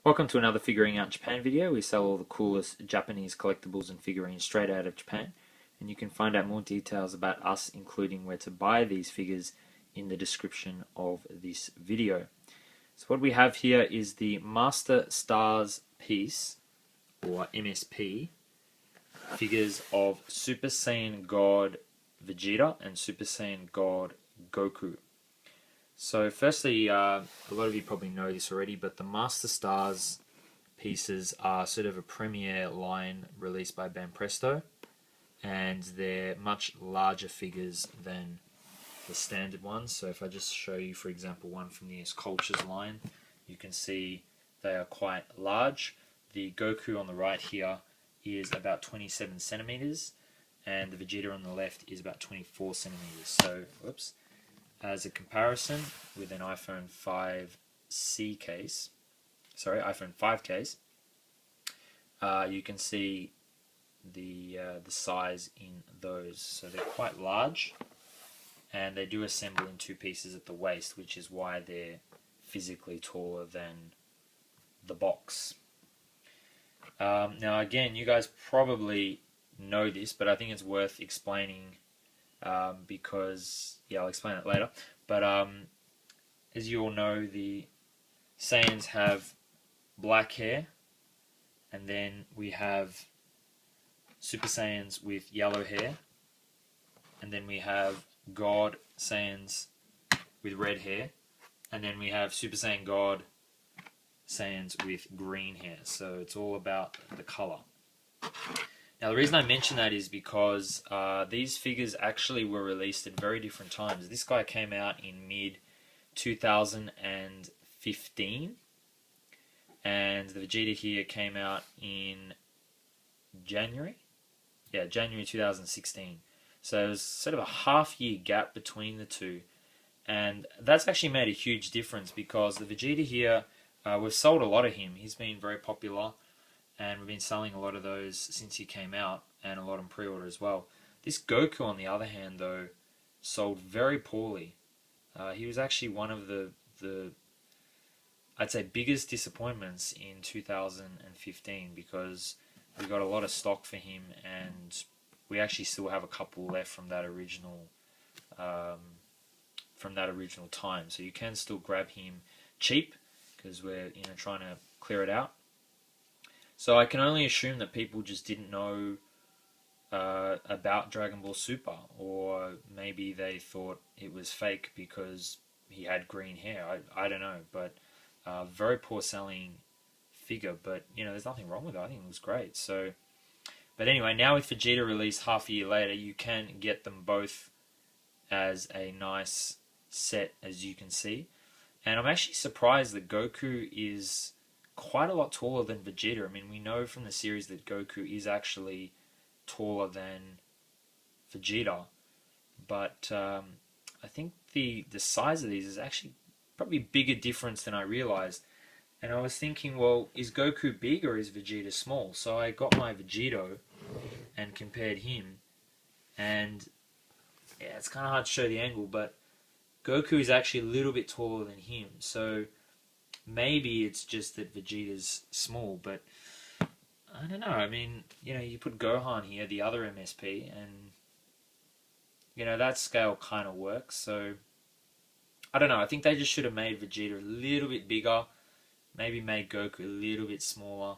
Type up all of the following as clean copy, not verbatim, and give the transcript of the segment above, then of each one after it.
Welcome to another Figuring Out Japan video. We sell all the coolest Japanese collectibles and figurines straight out of Japan, and you can find out more details about us, including where to buy these figures, in the description of this video. So what we have here is the Master Stars piece, or MSP, figures of Super Saiyan God Vegeta and Super Saiyan God Goku. So firstly, a lot of you probably know this already, but the Master Stars pieces are sort of a premiere line released by Banpresto, and they're much larger figures than the standard ones. So if I just show you, for example, one from the Cultures line, you can see they are quite large. The Goku on the right here is about 27 centimeters, and the Vegeta on the left is about 24 centimeters. So, whoops. As a comparison, with an iPhone 5C case, iPhone 5 case, you can see the size in those. So they're quite large, and they do assemble in two pieces at the waist, which is why they're physically taller than the box. Now again, you guys probably know this, but I think it's worth explaining because, yeah, I'll explain it later. But as you all know, the Saiyans have black hair, and then we have Super Saiyans with yellow hair, and then we have God Saiyans with red hair, and then we have Super Saiyan God Saiyans with green hair. So it's all about the color. Now the reason I mention that is because these figures actually were released at very different times. This guy came out in mid-2015, and the Vegeta here came out in January 2016. So it was sort of a half-year gap between the two, and that's actually made a huge difference because the Vegeta here, we've sold a lot of him. He's been very popular, and we've been selling a lot of those since he came out, and a lot on pre-order as well. This Goku, on the other hand, though, sold very poorly. He was actually one of the I'd say biggest disappointments in 2015, because we got a lot of stock for him, and we actually still have a couple left from that original time. So you can still grab him cheap, because we're trying to clear it out. So I can only assume that people just didn't know about Dragon Ball Super, or maybe they thought it was fake because he had green hair. I don't know, but very poor selling figure. But there's nothing wrong with it. I think it was great. So, but anyway, now with Vegeta released half a year later, you can get them both as a nice set, as you can see. And I'm actually surprised that Goku is quite a lot taller than Vegeta. I mean, we know from the series that Goku is actually taller than Vegeta, but I think the size of these is actually probably a bigger difference than I realized. And I was thinking, well, is Goku big or is Vegeta small? So I got my Vegito and compared him, and yeah, it's kind of hard to show the angle, but Goku is actually a little bit taller than him. So maybe it's just that Vegeta's small, but I don't know. I mean, you put Gohan here, the other MSP, and that scale kind of works. So I don't know. I think they just should have made Vegeta a little bit bigger, maybe made Goku a little bit smaller.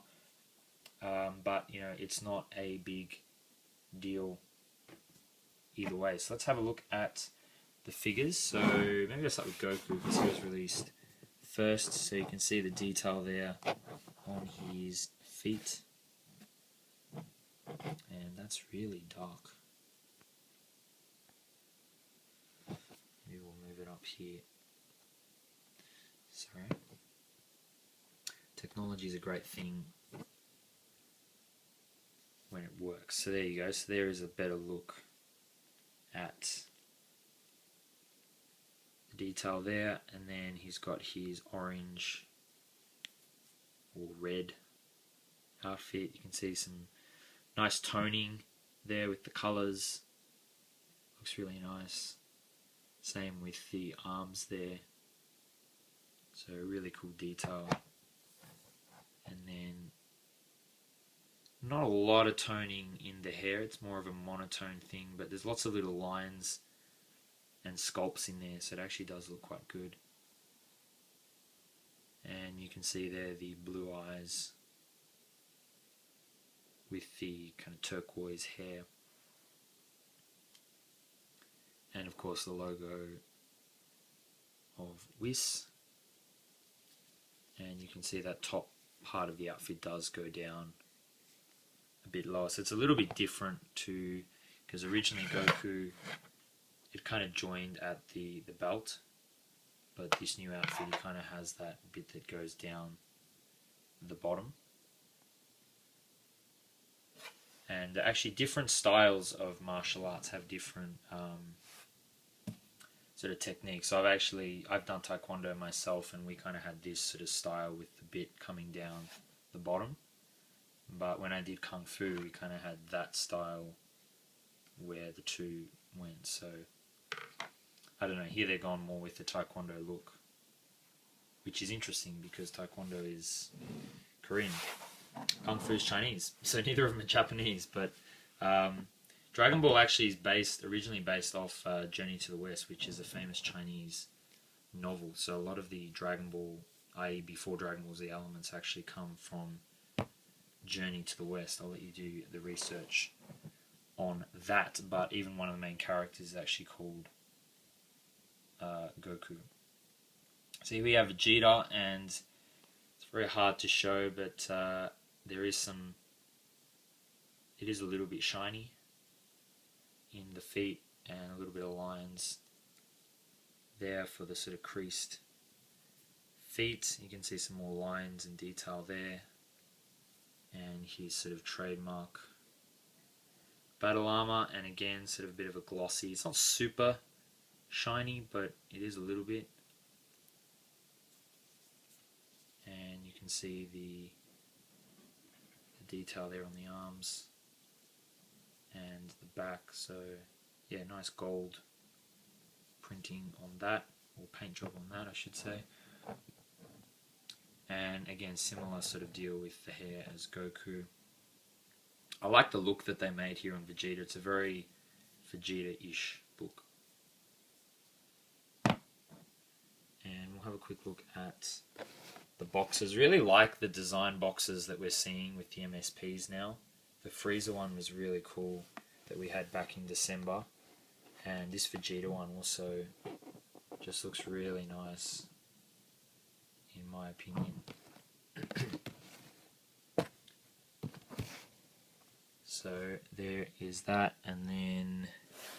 But it's not a big deal either way. So let's have a look at the figures. So maybe let's start with Goku, because he was released first, so you can see the detail there on his feet, and that's really dark. Maybe we'll move it up here. Sorry. Technology is a great thing when it works. So there you go. So there is a better look at detail there, and then he's got his orange or red outfit. You can see some nice toning there with the colors. Looks really nice. Same with the arms there. So really cool detail. not a lot of toning in the hair. It's more of a monotone thing, but there's lots of little lines and sculpts in there, so it actually does look quite good. And you can see there the blue eyes with the kind of turquoise hair. And of course the logo of Whis. And you can see that top part of the outfit does go down a bit lower. So it's a little bit different to, because originally Goku, it kind of joined at the belt, but this new outfit, it kind of has that bit that goes down the bottom. And actually different styles of martial arts have different sort of techniques. So I've done Taekwondo myself, and we kind of had this sort of style with the bit coming down the bottom. But when I did Kung Fu, we kind of had that style where the two went. So I don't know, here they're gone more with the Taekwondo look, which is interesting because Taekwondo is Korean, Kung Fu is Chinese, so neither of them are Japanese. But Dragon Ball actually is originally based off Journey to the West, which is a famous Chinese novel. So a lot of the Dragon Ball, i.e. before Dragon Ball Z elements, actually come from Journey to the West. I'll let you do the research on that, but even one of the main characters is actually called Goku. So here we have Vegeta, and it's very hard to show, but there is some, it is a little bit shiny in the feet, and a little bit of lines there for the sort of creased feet. You can see some more lines and detail there, and his sort of trademark battle armor, and again sort of a bit of a glossy, it's not super shiny, but it is a little bit. And you can see the detail there on the arms and the back. So yeah, nice gold printing on that, or paint job on that I should say. And again, similar sort of deal with the hair as Goku. I like the look that they made here on Vegeta. It's a very Vegeta-ish look. And we'll have a quick look at the boxes. Really like the design boxes that we're seeing with the MSPs now. The Frieza one was really cool that we had back in December. And this Vegeta one also just looks really nice, in my opinion. So there is that, and then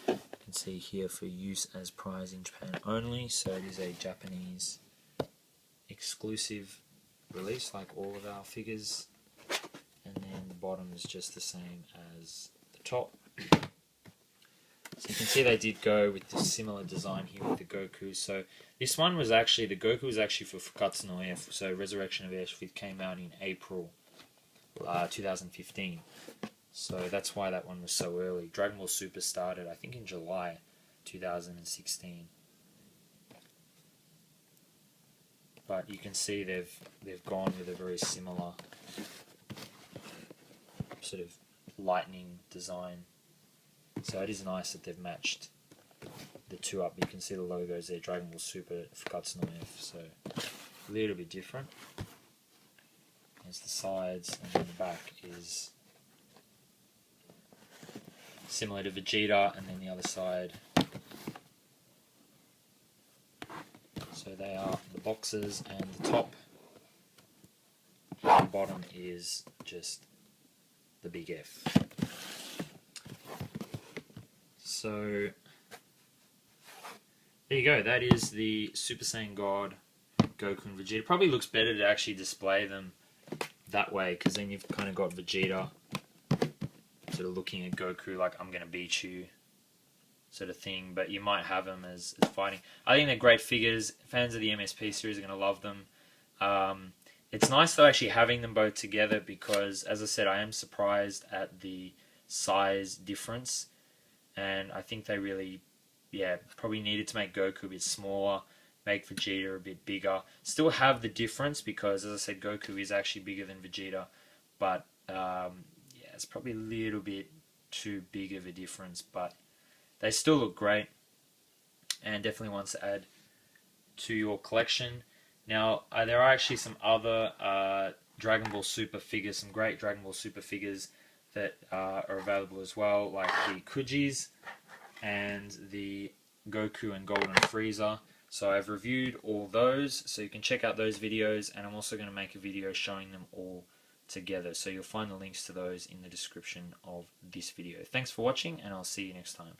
you can see here for use as prize in Japan only. So it is a Japanese exclusive release, like all of our figures. And then the bottom is just the same as the top. So you can see they did go with the similar design here with the Goku. So this one was actually, the Goku was actually for Fukatsu no F. So Resurrection of Ash came out in April 2015. So that's why that one was so early. Dragon Ball Super started, I think, in July 2016. But you can see they've gone with a very similar sort of lightning design. So it is nice that they've matched the two up. You can see the logos there, Dragon Ball Super, Fukatsu no F, so a little bit different. There's the sides, and then the back is similar to Vegeta, and then the other side. So they are the boxes, and the top and the bottom is just the big F. So there you go, that is the Super Saiyan God, Goku and Vegeta. Probably looks better to actually display them that way, because then you've kind of got Vegeta sort of looking at Goku like, I'm going to beat you sort of thing, but you might have them as fighting. I think they're great figures. Fans of the MSP series are going to love them. It's nice though actually having them both together, because as I said, I am surprised at the size difference, and I think they really, probably needed to make Goku a bit smaller, make Vegeta a bit bigger. Still have the difference, because as I said, Goku is actually bigger than Vegeta, but It's probably a little bit too big of a difference, but they still look great and definitely ones to add to your collection. Now, there are actually some other Dragon Ball Super figures, some great Dragon Ball Super figures that are available as well, like the Kujis and the Goku and Golden Frieza. So I've reviewed all those, so you can check out those videos, and I'm also going to make a video showing them all together. So you'll find the links to those in the description of this video. Thanks for watching, and I'll see you next time.